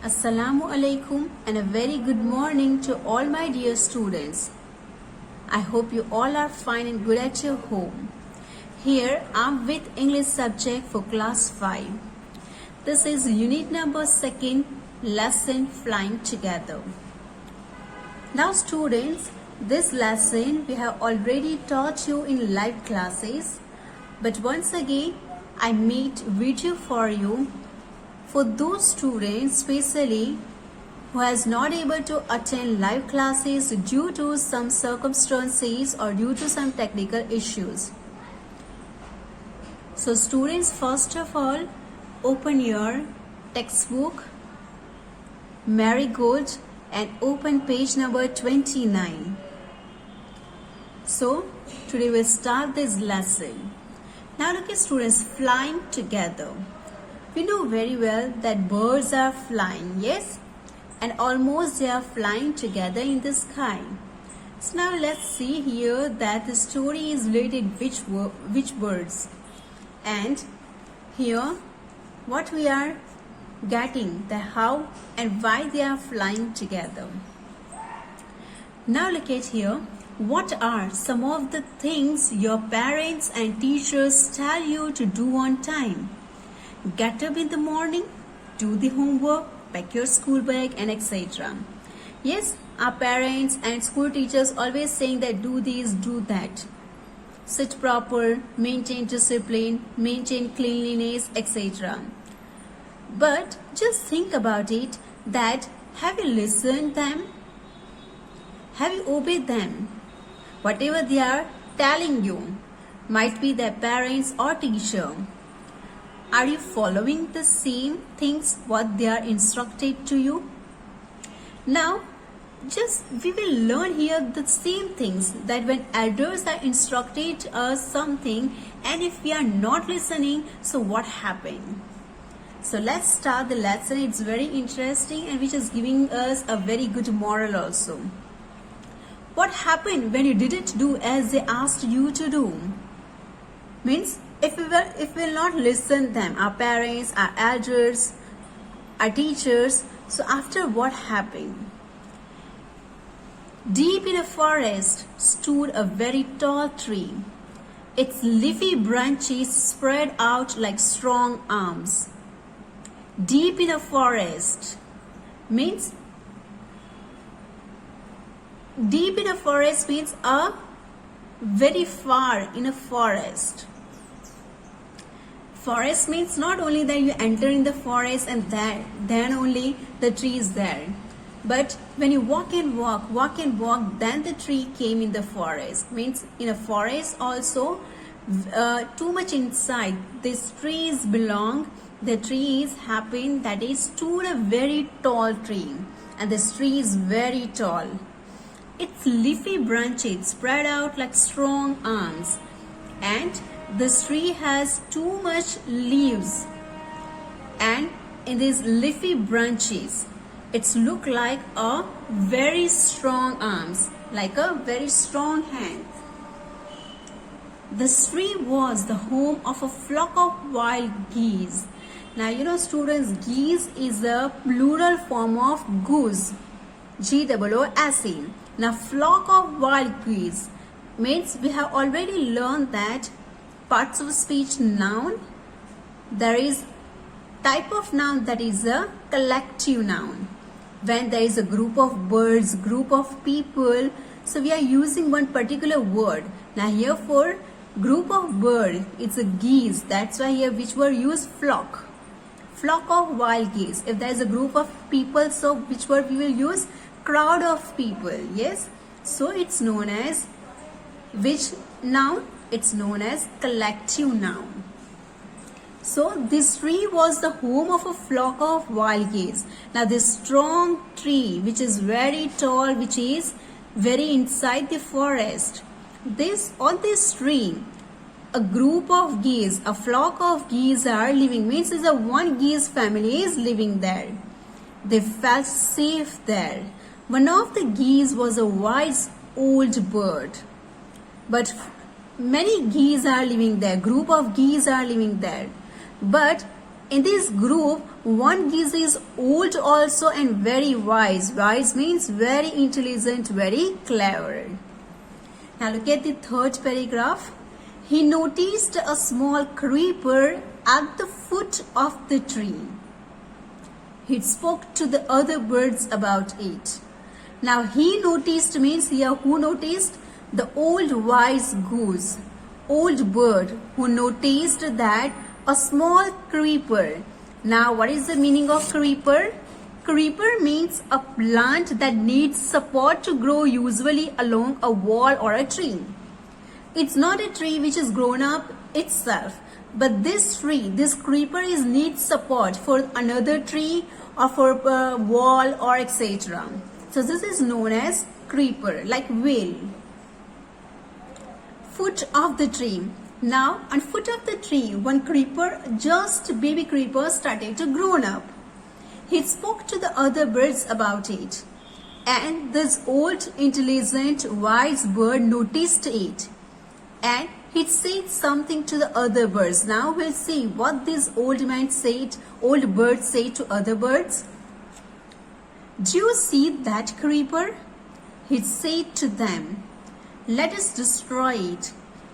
Assalamu alaikum and a very good morning to all my dear students. I hope you all are fine and good at your home. Here I'm with English subject for class 5. This is unit number 2, lesson flying together. Now students, this lesson we have already taught you in live classes, but once again I made video for you for those students especially who has not able to attend live classes due to some circumstances or due to some technical issues. So students, first of all, open your textbook Marigold and open page number 29. So today we'll start this lesson. Now look at students, flying together. We know very well that birds are flying, yes? And almost they are flying together in the sky. So now let's see here that the story is related which birds. And here what we are getting, the how and why they are flying together. Now look at here. What are some of the things your parents and teachers tell you to do on time? Get up in the morning, do the homework, pack your school bag and etc. Yes, our parents and school teachers always saying that do this, do that. Sit proper, maintain discipline, maintain cleanliness, etc. But just think about it that have you listened them? Have you obeyed them? Whatever they are telling you, might be their parents or teacher. Are you following the same things what they are instructed to you? Now, we will learn here the same things that when elders are instructed us something and if we are not listening, so what happened? So let's start the lesson. It's very interesting and which is giving us a very good moral also. What happened when you didn't do as they asked you to do? Means if we will not listen them, our parents, our elders, our teachers, so after what happened? Deep in a forest stood a very tall tree. Its leafy branches spread out like strong arms. Deep in a forest means a very far in a forest. Forest means not only that you enter in the forest and then only the tree is there. But when you walk and walk, then the tree came in the forest. Means in a forest also, too much inside. These trees belong, the trees happen that is stood a very tall tree. And this tree is very tall. Its leafy branches spread out like strong arms. And this tree has too much leaves, and in these leafy branches it's look like a very strong arms, like a very strong hand. This tree was the home of a flock of wild geese. Now you know students, geese is a plural form of goose, G-O-O-S-E. Now flock of wild geese means we have already learned that parts of speech noun, there is type of noun that is a collective noun. When there is a group of birds, group of people, so we are using one particular word. Now here for group of bird, it's a geese. That's why here which word use flock. Flock of wild geese. If there is a group of people, so which word we will use? Crowd of people. Yes. So it's known as which noun? It's known as collective noun. So this tree was the home of a flock of wild geese. Now this strong tree which is very tall, which is very inside the forest. On this tree, a group of geese, a flock of geese are living. Means is a one geese family is living there. They felt safe there. One of the geese was a wise old bird. But many geese are living there, group of geese are living there. But in this group, One geese is old also and very wise. Wise means very intelligent, very clever. Now look at the third paragraph. He noticed a small creeper at the foot of the tree. He spoke to the other birds about it. Now he noticed means here who noticed? The old wise goose, old bird who noticed that a small creeper. Now what is the meaning of creeper? Creeper means a plant that needs support to grow, usually along a wall or a tree. It's not a tree which is grown up itself, but this tree, this creeper needs support for another tree or for a wall or etc. So this is known as creeper, like whale. Foot of the tree. Now on foot of the tree, one creeper, just baby creeper, started to grow up. He spoke to the other birds about it, and this old, intelligent, wise bird noticed it, and he said something to the other birds. Now we'll see what this old bird said to other birds. Do you see that creeper? He said to them, let us destroy it.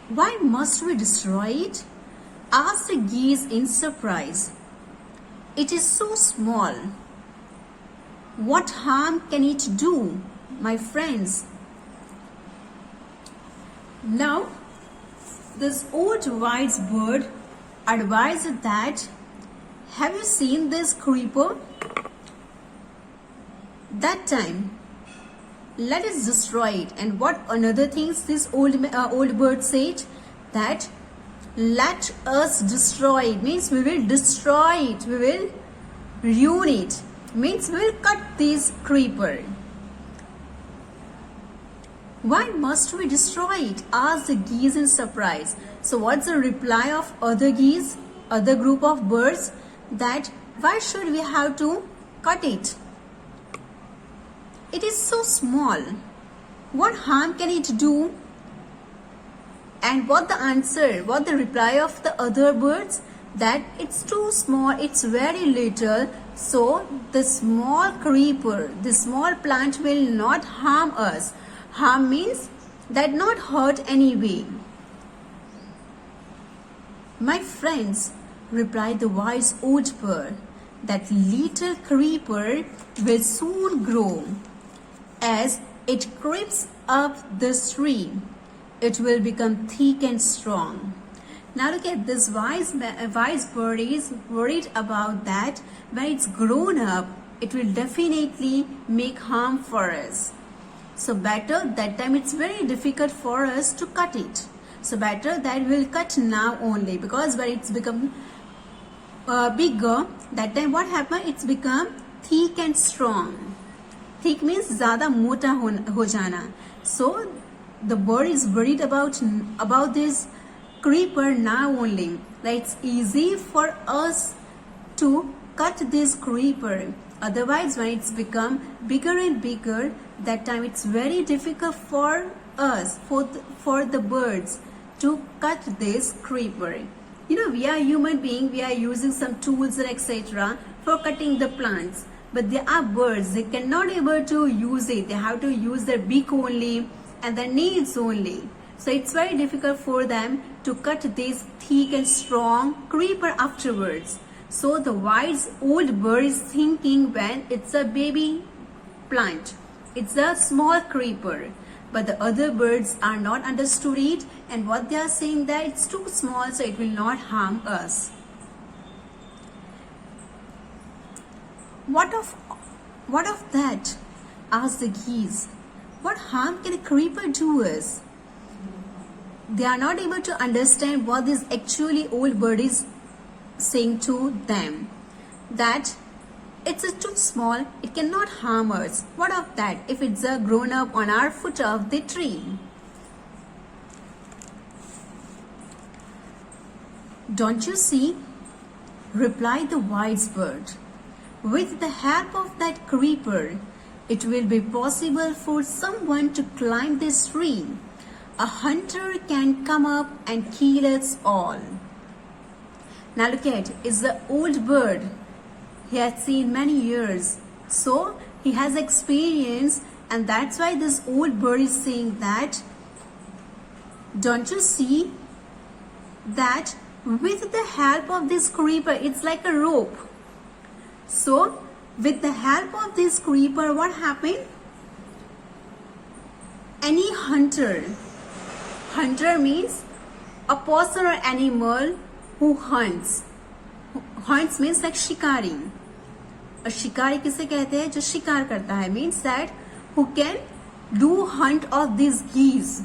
Why must we destroy it? Asked the geese in surprise. It is so small. What harm can it do, my friends? Now, this old wise bird advised that, have you seen this creeper? That time, let us destroy it. And what another things this old bird said? That let us destroy it means we will destroy it, we will ruin it, means we will cut this creeper. Why must we destroy it? Asked the geese in surprise. So what's the reply of other geese, other group of birds? That why should we have to cut it? It is so small. What harm can it do? And what the reply of the other birds? That it's too small, it's very little, so the small creeper, the small plant will not harm us. Harm means that not hurt anyway. My friends, replied the wise old bird, that little creeper will soon grow. As it creeps up the tree, it will become thick and strong. Now look at this wise bird is worried about that when it's grown up, it will definitely make harm for us. So better, that time it's very difficult for us to cut it. So better that we'll cut now only, because when it's become bigger, that time what happen? It's become thick and strong. Thick means ज़्यादा मोटा हो जाना. So the bird is worried about this creeper now only. That it's easy for us to cut this creeper. Otherwise, when it's become bigger and bigger, that time it's very difficult for us, for the birds, to cut this creeper. You know, we are human beings, we are using some tools and etc. for cutting the plants. But there are birds, they cannot able to use it. They have to use their beak only and their nails only. So it's very difficult for them to cut this thick and strong creeper afterwards. So the wise old bird is thinking when it's a baby plant, it's a small creeper. But the other birds are not understood it, and what they are saying that it's too small, so it will not harm us. What of that? Asked the geese. What harm can a creeper do us? They are not able to understand what this actually old bird is saying to them. That it's too small, it cannot harm us. What of that if it's grown up on our foot of the tree? Don't you see? Replied the wise bird. With the help of that creeper, it will be possible for someone to climb this tree. A hunter can come up and kill us all. Now look at, it's the old bird. he has seen many years. So he has experience, and that's why this old bird is saying that, don't you see that with the help of this creeper, it's like a rope. So with the help of this creeper, what happened? Any hunter means a person or animal who hunts. Hunts means like shikari. A shikari किसे कहते हैं? जो शिकार करता है, means that who can do hunt of these geese.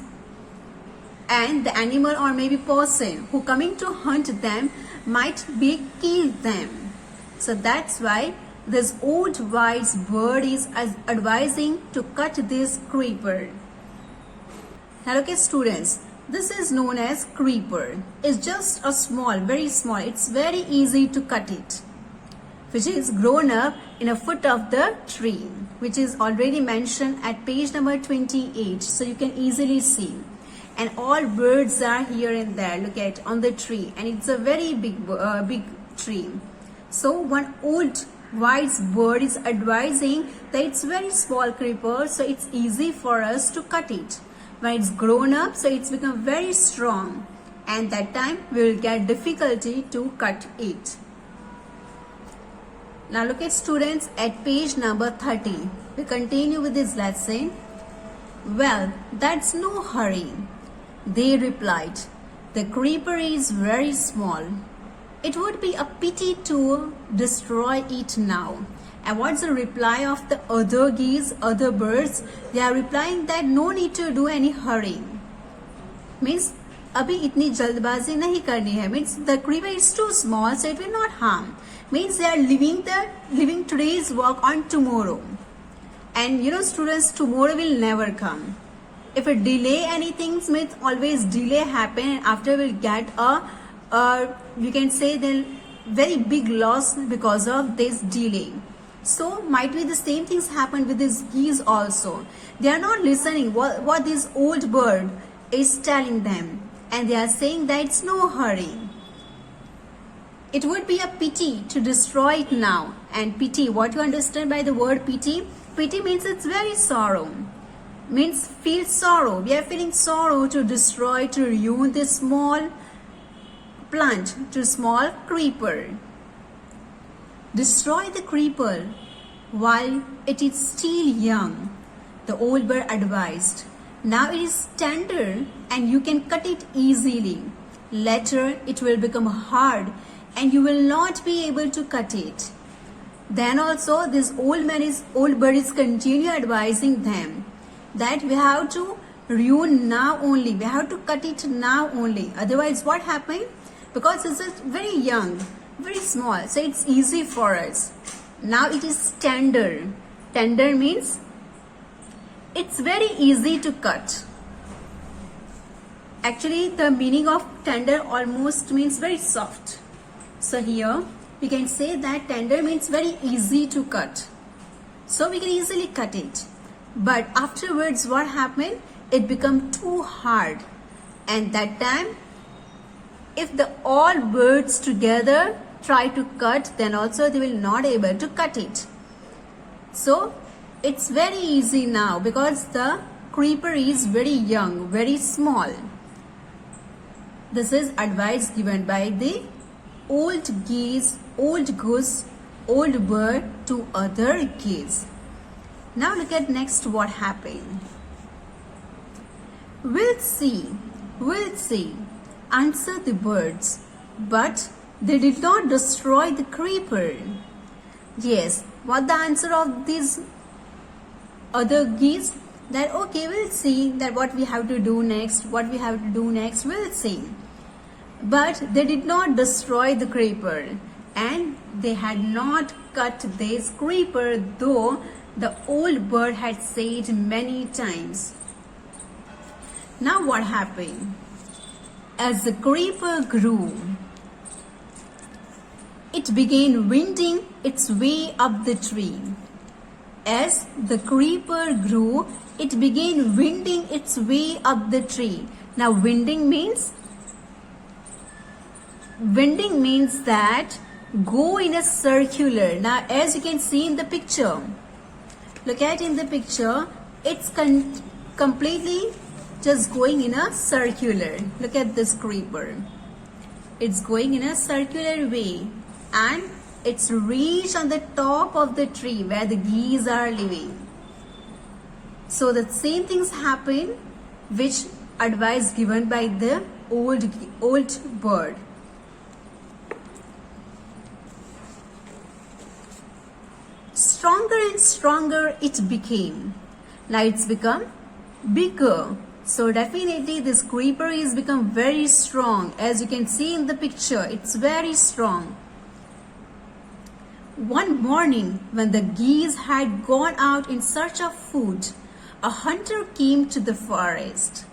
And the animal or maybe person who coming to hunt them might be kill them. So that's why this old wise bird is advising to cut this creeper. Now look at students, this is known as creeper. It's just a small, very small, it's very easy to cut it, which is grown up in a foot of the tree, which is already mentioned at page number 28. So you can easily see. And all birds are here and there, look at on the tree, and it's a very big tree. So one old wise bird is advising that it's very small creeper, so it's easy for us to cut it. When it's grown up, so it's become very strong, and that time we will get difficulty to cut it. Now look at students at page number 30. We continue with this lesson. Well, that's no hurry, they replied. The creeper is very small. It would be a pity to destroy it now. And what's the reply of the other geese, other birds? They are replying that no need to do any hurry. Means अभी इतनी जल्दबाजी नहीं करनी है. Means the creeper is too small, so it will not harm. Means they are leaving today's work on tomorrow. And you know, students, tomorrow will never come. If it delay anything, means always delay happen, and after we'll get you can say the very big loss because of this delay. So might be the same things happen with these geese also. They are not listening what this old bird is telling them, and they are saying that it's no hurry. It would be a pity to destroy it now. And pity, what you understand by the word pity? Pity means it's very sorrow. Means feel sorrow. We are feeling sorrow to destroy, to ruin this small plant, to small creeper. Destroy the creeper while it is still young, the old bird advised. Now it is tender and you can cut it easily. Later it will become hard and you will not be able to cut it. Then also this old bird is continue advising them that we have to ruin now only. We have to cut it now only. Otherwise what happened? Because this is very young, very small, so it's easy for us. Now it is tender. Tender means it's very easy to cut. Actually, the meaning of tender almost means very soft. So here we can say that tender means very easy to cut. So we can easily cut it. But afterwards what happened? It become too hard. And that time, if the all birds together try to cut, then also they will not able to cut it. So it's very easy now because the creeper is very young, very small. This is advice given by the old geese, old goose, old bird to other geese. Now look at next what happened. We'll see, answered the birds, but they did not destroy the creeper. Yes, what the answer of these other geese? That okay, we'll see that what we have to do next, we'll see. But they did not destroy the creeper, and they had not cut this creeper, though the old bird had said many times. Now what happened? As the creeper grew, it began winding its way up the tree. As the creeper grew, it began winding its way up the tree. Now winding means that go in a circular. Now as you can see in the picture, look at in the picture, it's completely just going in a circular. Look at this creeper. It's going in a circular way and it's reached on the top of the tree where the geese are living. So the same things happen which advice given by the old bird. Stronger and stronger it became. Now it's become bigger. So definitely this creeper is become very strong. As you can see in the picture, it's very strong. One morning when the geese had gone out in search of food, a hunter came to the forest.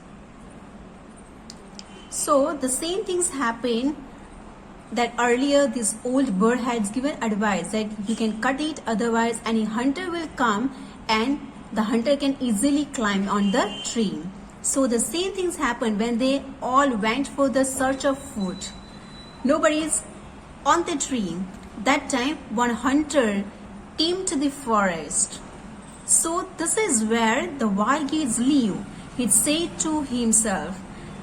So the same things happen that earlier this old bird has given advice that you can cut it, otherwise any hunter will come and the hunter can easily climb on the tree. So the same things happened when they all went for the search of food. Nobody is on the tree. That time one hunter came to the forest. So this is where the wild geese live. He said to himself.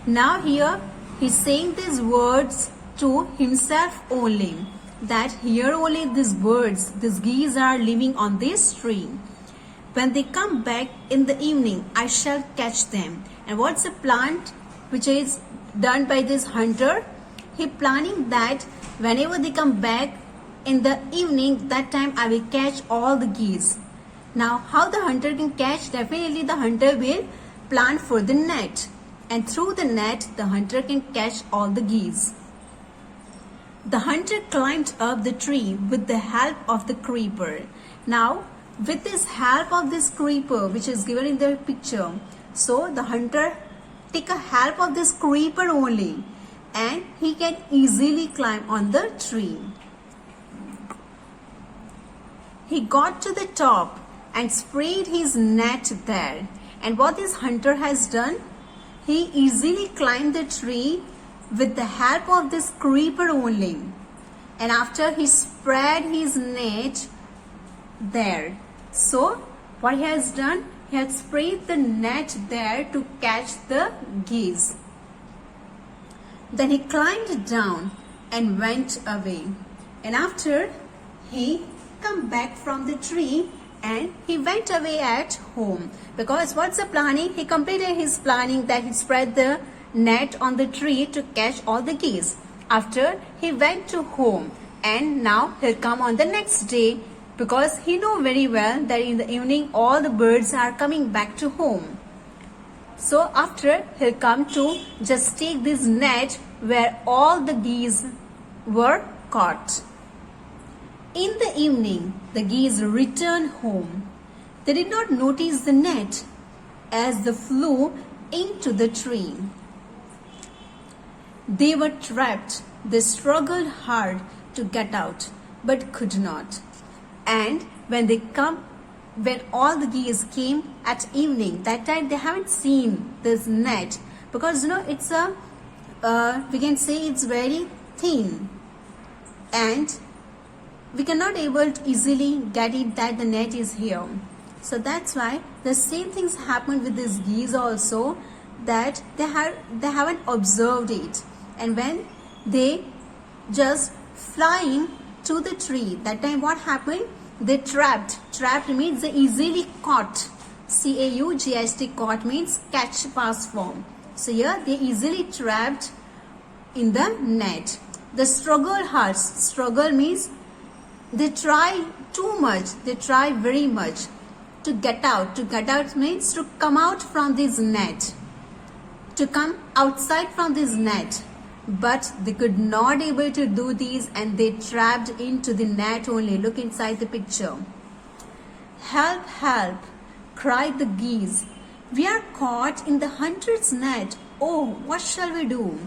Now here he's saying these words to himself only, that here only these birds, these geese are living on this tree. When they come back in the evening, I shall catch them. And what's the plan which is done by this hunter? He planning that whenever they come back in the evening, that time I will catch all the geese. Now how the hunter can catch? Definitely the hunter will plan for the net. And through the net, the hunter can catch all the geese. The hunter climbed up the tree with the help of the creeper. Now, with this help of this creeper, which is given in the picture, so the hunter take a help of this creeper only, and he can easily climb on the tree. He got to the top and spread his net there. And what this hunter has done? He easily climbed the tree with the help of this creeper only. And after he spread his net there. So what he has done? He has spread the net there to catch the geese. Then he climbed down and went away. And after he come back from the tree and he went away at home. Because what's the planning? He completed his planning that he spread the net on the tree to catch all the geese. After he went to home and now he'll come on the next day because he know very well that in the evening all the birds are coming back to home. So after he'll come to just take this net where all the geese were caught. In the evening, the geese returned home. They did not notice the net as they flew into the tree. They were trapped. They struggled hard to get out, but could not. And when all the geese came at evening, that time they haven't seen this net because it's we can say it's very thin, and we cannot able to easily get it that the net is here. So that's why the same things happened with these geese also, that they haven't observed it. And when they just flying to the tree, that time what happened? They trapped. Trapped means they easily caught. C-A-U-G-H-T, caught means catch past form. So here they easily trapped in the net. The struggle hard. Struggle means they try too much. They try very much to get out. To get out means to come out from this net. To come outside from this net. But they could not able to do these and they trapped into the net only. Look inside the picture. Help, help, cried the geese. We are caught in the hunter's net. Oh, what shall we do?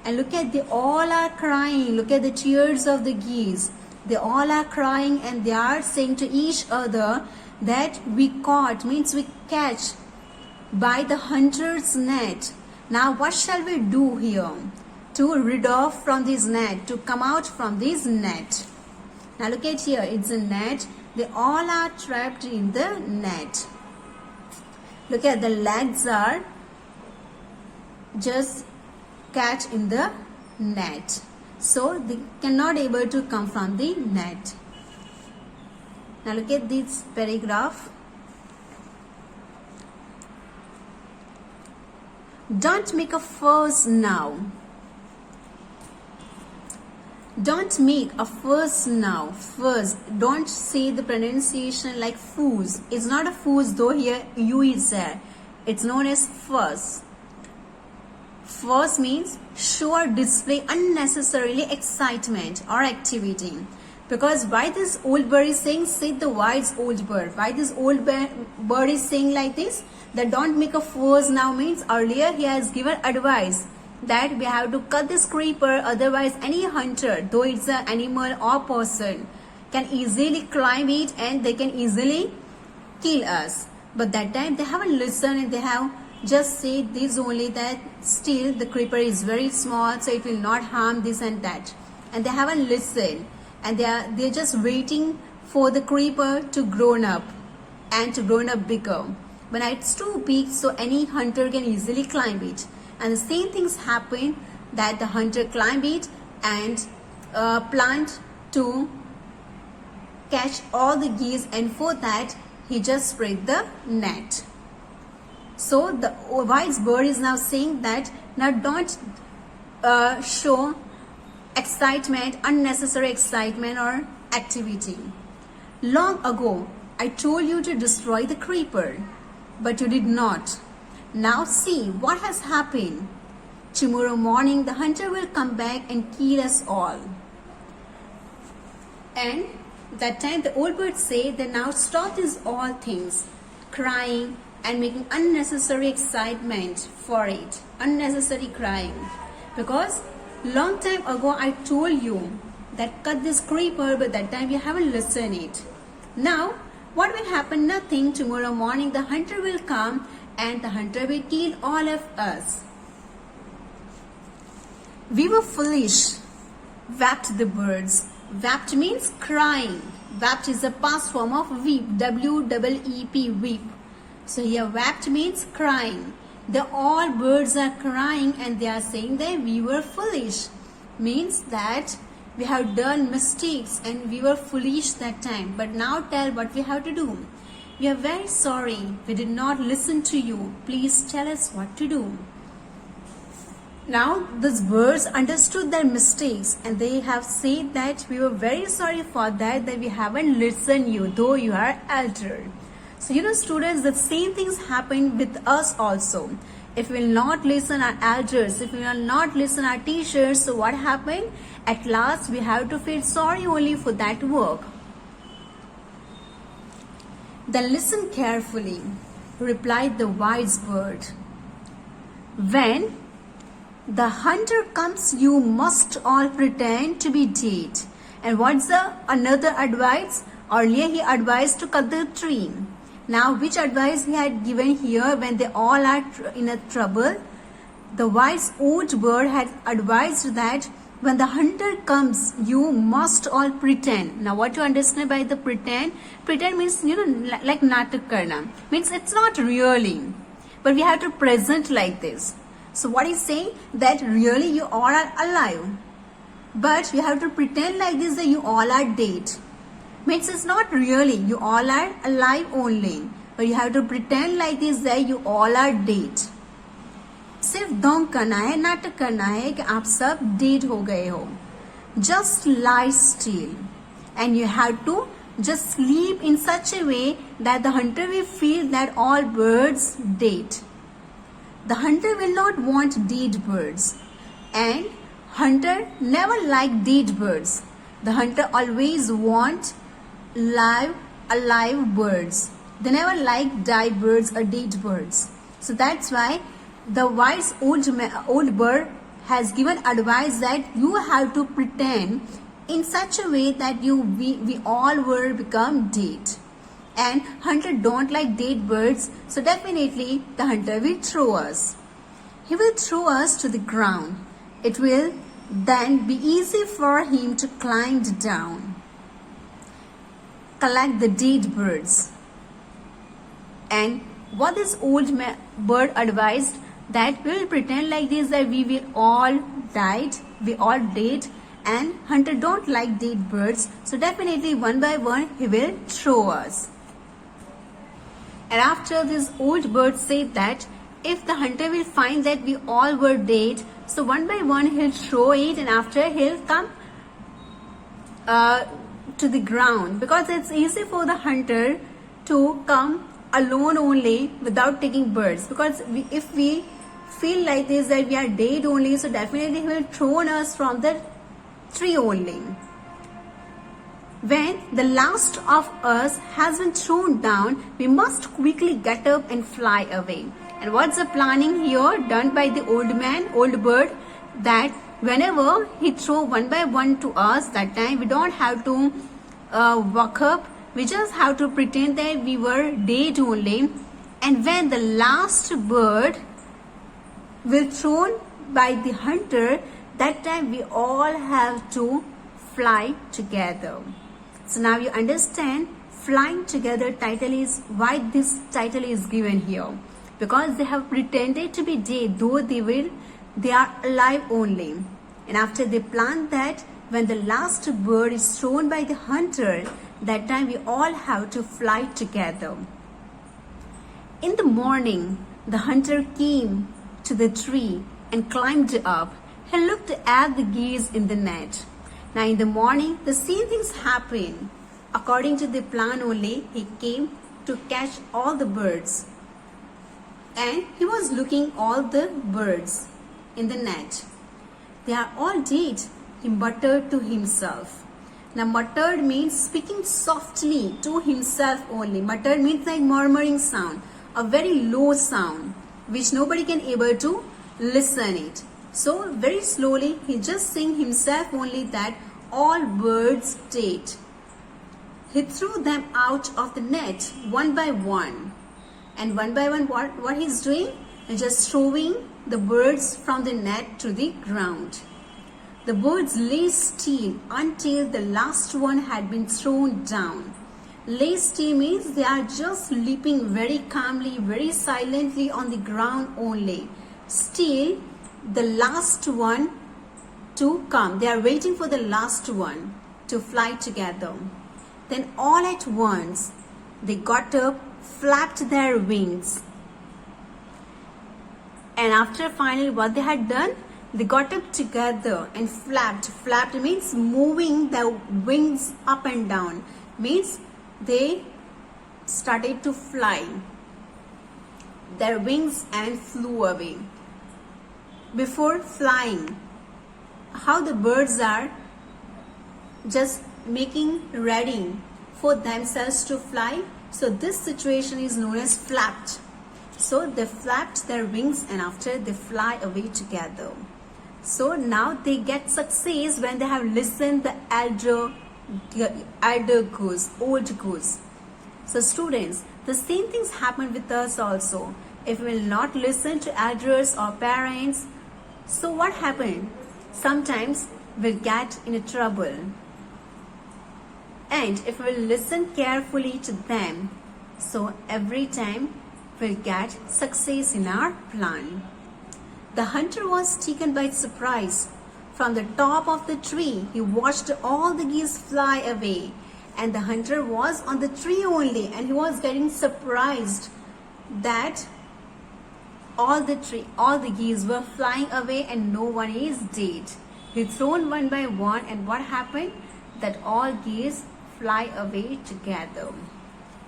And look at, they all are crying. Look at the tears of the geese. They all are crying and they are saying to each other that we caught means we catch by the hunter's net. Now what shall we do here to rid off from this net, to come out from this net? Now look at here, it's a net. They all are trapped in the net. Look at the legs are just catch in the net. So they cannot able to come from the net. Now look at this paragraph. Don't make a fuss now. Don't make a fuss now. Fuss. Don't say the pronunciation like foos. It's not a foos, though here U is there. It's known as fuss. Fuss means show or display unnecessarily excitement or activity. Because why this old bird is saying, said the wise old bird. Why this old bird is saying like this? That don't make a fuss now means earlier he has given advice that we have to cut this creeper, otherwise any hunter, though it's an animal or person, can easily climb it and they can easily kill us. But that time they haven't listened and they have just said this only, that still the creeper is very small, so it will not harm this and that. And they haven't listened, and they're just waiting for the creeper to grown up and to grown up bigger. But it's too big, so any hunter can easily climb it. And the same things happen, that the hunter climbed it and planned to catch all the geese, and for that he just spread the net. So the wise bird is now saying that now don't show excitement, unnecessary excitement or activity. Long ago I told you to destroy the creeper, but you did not. Now see what has happened. Tomorrow morning the hunter will come back and kill us all. And that time the old bird said that now stop these all things, crying and making unnecessary excitement for it, unnecessary crying. Because long time ago I told you that cut this creeper, but that time you haven't listened it. Now what will happen? Nothing. Tomorrow morning the hunter will come and the hunter will kill all of us. We were foolish, wept the birds. Wept means crying. Wept is the past form of weep, W-E-E-P, weep. So here wept means crying. The all birds are crying and they are saying that we were foolish. Means that we have done mistakes and we were foolish that time. But now tell what we have to do. We are very sorry. We did not listen to you. Please tell us what to do. Now these birds understood their mistakes and they have said that we were very sorry for that we haven't listened you, though you are elder. So students, the same things happen with us also. If we will not listen our elders, if we will not listen our teachers, so what happened? At last we have to feel sorry only for that work. Then listen carefully, replied the wise bird. When the hunter comes, you must all pretend to be dead. And what's the another advice? Earlier he advised to cut the tree. Now which advice he had given here when they all are in a trouble? The wise old bird had advised that when the hunter comes, you must all pretend. Now what you understand by the pretend? Pretend means, like natak karna. Means it's not really. But we have to present like this. So what is saying? That really you all are alive. But you have to pretend like this that you all are dead. Means it's not really. You all are alive only. But you have to pretend like this that you all are dead. सिर्फ ढोंग करना है, नाटक करना है कि आप सब डेड हो गए हो. Just lie still. And you have to just sleep in such a way that the hunter will feel that all birds dead. The hunter will not want dead birds. And hunter never like dead birds. The hunter always want alive birds. They never like died birds or dead birds. So that's why the wise old bird has given advice that you have to pretend in such a way that we all will become dead. And hunter don't like dead birds, so definitely the hunter will throw us. He will throw us to the ground. It will then be easy for him to climb down. collect the dead birds. And what this old bird advised, that we will pretend like this, that we will all died, we all dead, and hunter don't like dead birds, so definitely one by one he will throw us. And after this old bird said that if the hunter will find that we all were dead, so one by one he'll throw it, and after he'll come to the ground, because it's easy for the hunter to come alone only without taking birds, because if we feel like this that we are dead only, so definitely he will throw us from the tree only. When the last of us has been thrown down, we must quickly get up and fly away. And what's the planning here done by the old bird, that whenever he throw one by one to us, that time we don't have to walk up, we just have to pretend that we were dead only. And when the last bird will thrown by the hunter, that time we all have to fly together. So now you understand flying together title is why this title is given here, because they have pretended to be dead, though they are alive only. And after they plan that when the last bird is thrown by the hunter, that time we all have to fly together. In the morning, the hunter came to the tree and climbed up. He looked at the geese in the net. Now in the morning, the same things happened. According to the plan only, he came to catch all the birds. And he was looking all the birds in the net. They are all dead, he muttered to himself. Now muttered means speaking softly to himself only. Muttered means like murmuring sound, a very low sound, which nobody can able to listen it. So very slowly he just saying himself only that all birds dead. He threw them out of the net one by one. And one by one what he's doing? He's just throwing the birds from the net to the ground. The birds lay still until the last one had been thrown down. Lay still means they are just sleeping very calmly, very silently on the ground only. Still the last one to come. They are waiting for the last one to fly together. Then all at once they got up, flapped their wings. And after finally what they had done, they got up together and flapped. Flapped means moving the wings up and down. Means they started to fly their wings and flew away. Before flying, how the birds are just making ready for themselves to fly. So this situation is known as flapped. So they flapped their wings and after they fly away together. So now they get success when they have listened the elder goose, old goose. So students, the same things happen with us also. If we will not listen to elders or parents, so what happened? Sometimes we'll get in trouble. And if we listen carefully to them, so every time we'll get success in our plan. The hunter was taken by surprise. From the top of the tree, he watched all the geese fly away. And the hunter was on the tree only, and he was getting surprised that all the geese were flying away and no one is dead. He thrown one by one, and what happened? That all geese fly away together.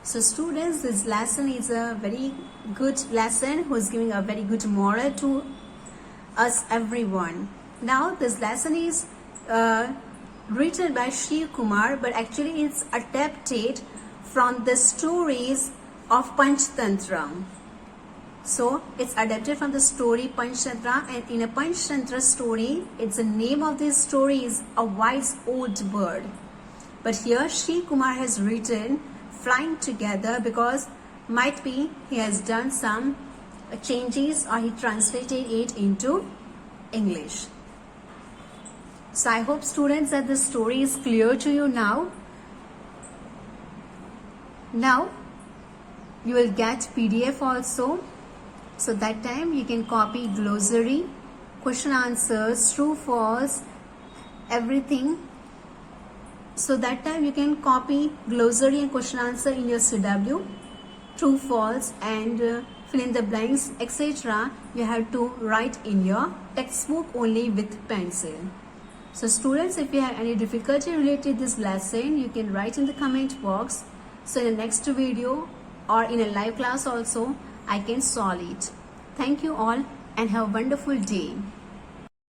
So students, this lesson is a very good lesson who is giving a very good moral to us everyone. Now this lesson is written by Shri Kumar, but actually it's adapted from the stories of Panchtantra. So it's adapted from the story Panchtantra, and in a Panchtantra story, it's the name of this story is A Wise Old Bird. But here Shri Kumar has written Flying Together because might be he has done some changes or he translated it into English. So I hope students that the story is clear to you now. Now you will get PDF also. So that time you can copy glossary, question answers, true, false, everything. So that time you can copy glossary and question answer in your CW, true, false, and fill in the blanks, etc. You have to write in your textbook only with pencil. So students, if you have any difficulty related to this lesson, you can write in the comment box. So in the next video or in a live class also, I can solve it. Thank you all and have a wonderful day.